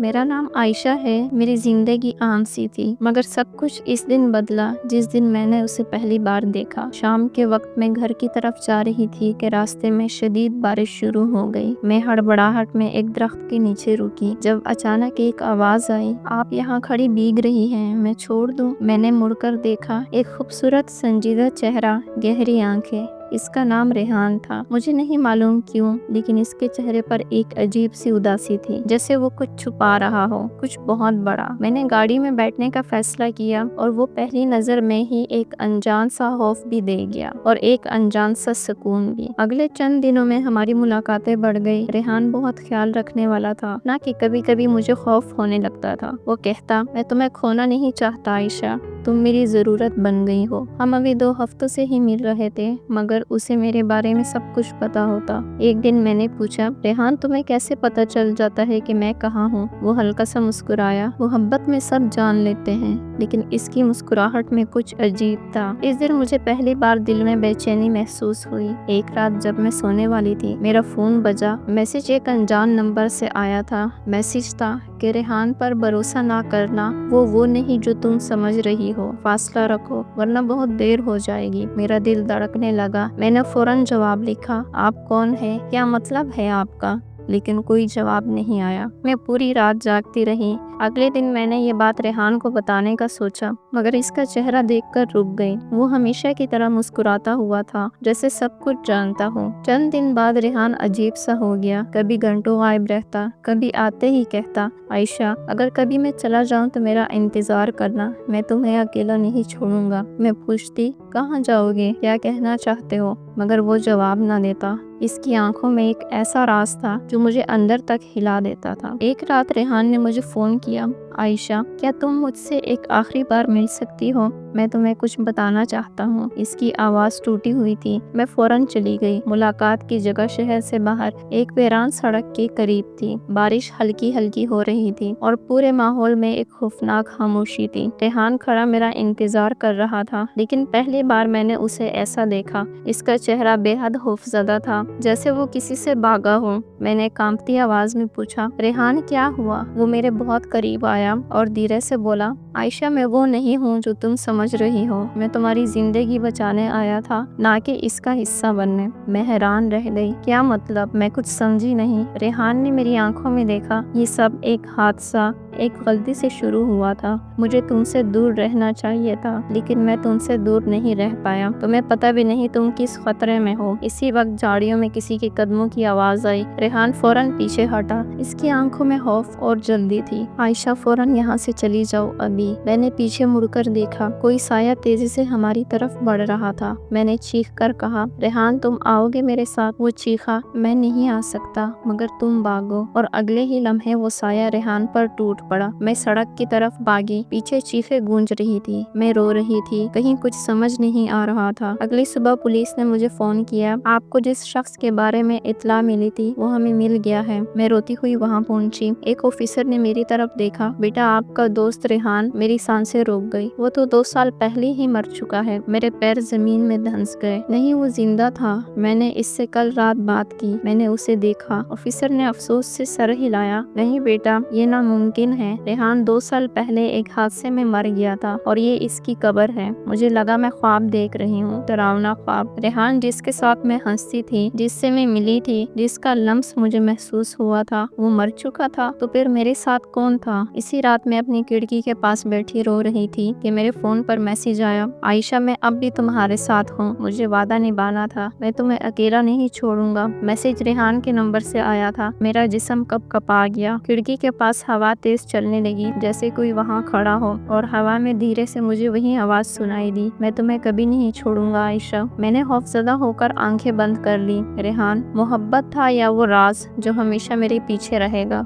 میرا نام عائشہ ہے۔ میری زندگی عام سی تھی، مگر سب کچھ اس دن بدلا جس دن میں نے اسے پہلی بار دیکھا۔ شام کے وقت میں گھر کی طرف جا رہی تھی کہ راستے میں شدید بارش شروع ہو گئی۔ میں ہڑبڑاہٹ میں ایک درخت کے نیچے رکی جب اچانک ایک آواز آئی، آپ یہاں کھڑی بھیگ رہی ہیں، میں چھوڑ دوں؟ میں نے مڑ کر دیکھا، ایک خوبصورت سنجیدہ چہرہ، گہری آنکھیں۔ اس کا نام ریحان تھا۔ مجھے نہیں معلوم کیوں، لیکن اس کے چہرے پر ایک عجیب سی اداسی تھی، جیسے وہ کچھ چھپا رہا ہو، کچھ بہت بڑا۔ میں نے گاڑی میں بیٹھنے کا فیصلہ کیا، اور وہ پہلی نظر میں ہی ایک انجان سا خوف بھی دے گیا اور ایک انجان سا سکون بھی۔ اگلے چند دنوں میں ہماری ملاقاتیں بڑھ گئی۔ ریحان بہت خیال رکھنے والا تھا، نہ کہ کبھی کبھی مجھے خوف ہونے لگتا تھا۔ وہ کہتا، میں تمہیں کھونا نہیں چاہتا عائشہ، تم میری ضرورت بن گئی ہو۔ ہم ابھی 2 ہفتوں سے ہی مل رہے تھے، مگر اسے میرے بارے میں سب کچھ پتا ہوتا۔ ایک دن میں نے پوچھا، ریحان تمہیں کیسے پتا چل جاتا ہے کہ میں کہاں ہوں؟ وہ ہلکا سا مسکرایا۔ محبت میں سب جان لیتے ہیں، لیکن اس کی مسکراہٹ میں کچھ عجیب تھا۔ اس دن مجھے پہلی بار دل میں بے چینی محسوس ہوئی۔ ایک رات جب میں سونے والی تھی، میرا فون بجا۔ میسج ایک انجان نمبر سے آیا تھا۔ میسج تھا کہ ریحان پر بھروسہ نہ کرنا، وہ نہیں جو تم سمجھ رہی ہو۔ فاصلہ رکھو ورنہ بہت دیر ہو جائے گی۔ میرا دل دھڑکنے لگا۔ میں نے فوراً جواب لکھا، آپ کون ہیں؟ کیا مطلب ہے آپ کا؟ لیکن کوئی جواب نہیں آیا۔ میں پوری رات جاگتی رہی۔ اگلے دن میں نے یہ بات ریحان کو بتانے کا سوچا، مگر اس کا چہرہ دیکھ کر رک گئی۔ وہ ہمیشہ کی طرح مسکراتا ہوا تھا، جیسے سب کچھ جانتا ہوں۔ چند دن بعد ریحان عجیب سا ہو گیا۔ کبھی گھنٹوں غائب رہتا، کبھی آتے ہی کہتا، عائشہ اگر کبھی میں چلا جاؤں تو میرا انتظار کرنا، میں تمہیں اکیلا نہیں چھوڑوں گا۔ میں پوچھتی، کہاں جاؤ گے؟ کیا کہنا چاہتے ہو؟ مگر وہ جواب نہ دیتا۔ اس کی آنکھوں میں ایک ایسا راز تھا جو مجھے اندر تک ہلا دیتا تھا۔ ایک رات ریحان نے مجھے فون کیا، عائشہ کیا تم مجھ سے ایک آخری بار مل سکتی ہو؟ میں تمہیں کچھ بتانا چاہتا ہوں۔ اس کی آواز ٹوٹی ہوئی تھی۔ میں فوراً چلی گئی۔ ملاقات کی جگہ شہر سے باہر ایک ویران سڑک کے قریب تھی۔ بارش ہلکی ہلکی ہو رہی تھی اور پورے ماحول میں ایک خوفناک خاموشی تھی۔ ریحان کھڑا میرا انتظار کر رہا تھا، لیکن پہلی بار میں نے اسے ایسا دیکھا۔ اس کا چہرہ بے حد خوفزدہ تھا، جیسے وہ کسی سے بھاگا ہو۔ میں نے کانپتی آواز میں پوچھا، ریحان کیا ہوا؟ وہ میرے بہت قریب آیا اور دھیرے سے بولا، عائشہ میں وہ نہیں ہوں جو تم سمجھ رہی ہو۔ میں تمہاری زندگی بچانے آیا تھا، نہ کہ اس کا حصہ بننے۔ میں حیران رہ گئی۔ کیا مطلب؟ میں کچھ سمجھی نہیں۔ ریحان نے میری آنکھوں میں دیکھا، یہ سب ایک حادثہ، ایک غلطی سے شروع ہوا تھا۔ مجھے تم سے دور رہنا چاہیے تھا، لیکن میں تم سے دور نہیں رہ پایا۔ تمہیں پتہ بھی نہیں تم کس خطرے میں ہو۔ اسی وقت جھاڑیوں میں کسی کے قدموں کی آواز آئی۔ ریحان فوراً پیچھے ہٹا۔ اس کی آنکھوں میں خوف اور جلدی تھی۔ عائشہ فوراً یہاں سے چلی جاؤ ابھی۔ میں نے پیچھے مڑ کر دیکھا، کوئی سایہ تیزی سے ہماری طرف بڑھ رہا تھا۔ میں نے چیخ کر کہا، ریحان تم آؤ گے میرے ساتھ؟ وہ چیخا، میں نہیں آ سکتا، مگر تم بھاگو۔ اور اگلے ہی لمحے وہ سایہ ریحان پر ٹوٹ پڑا۔ میں سڑک کی طرف بھاگی، پیچھے چیخیں گونج رہی تھی۔ میں رو رہی تھی، کہیں کچھ سمجھ نہیں آ رہا تھا۔ اگلی صبح پولیس نے مجھے فون کیا، آپ کو جس شخص کے بارے میں اطلاع ملی تھی وہ ہمیں مل گیا ہے۔ میں روتی ہوئی وہاں پہنچی۔ ایک آفیسر نے میری طرف دیکھا، بیٹا آپ کا دوست ریحان؟ میری سانسیں رک گئی۔ وہ تو 2 سال پہلے ہی مر چکا ہے۔ میرے پیر زمین میں دھنس گئے۔ نہیں، وہ زندہ تھا۔ میں نے اس سے کل رات بات کی، میں نے اسے دیکھا۔ آفیسر نے افسوس سے سر ہلایا، نہیں بیٹا، یہ ناممکن ہے۔ ریحان 2 سال پہلے ایک حادثے میں مر گیا تھا اور یہ اس کی قبر ہے۔ مجھے لگا میں خواب دیکھ رہی ہوں، ڈراونا خواب۔ ریحان جس کے ساتھ میں ہنستی تھی، جس سے میں ملی تھی، جس کا لمس مجھے محسوس ہوا تھا، وہ مر چکا تھا۔ تو پھر میرے ساتھ کون تھا؟ اسی رات میں اپنی کھڑکی کے پاس بیٹھی رو رہی تھی کہ میرے فون پر میسج آیا، عائشہ میں اب بھی تمہارے ساتھ ہوں، مجھے وعدہ نبھانا تھا، میں تمہیں اکیلا نہیں چھوڑوں گا۔ میسج ریحان کے نمبر سے آیا تھا۔ میرا جسم کپ کپا گیا۔ کھڑکی کے پاس ہوا تیز چلنے لگی، جیسے کوئی وہاں کھڑا ہو، اور ہوا میں دھیرے سے مجھے وہی آواز سنائی دی، میں تمہیں کبھی نہیں چھوڑوں گا عائشہ۔ میں نے خوفزدہ ہو کر آنکھیں بند کر لی۔ ریحان محبت تھا یا وہ راز جو ہمیشہ میرے پیچھے رہے گا؟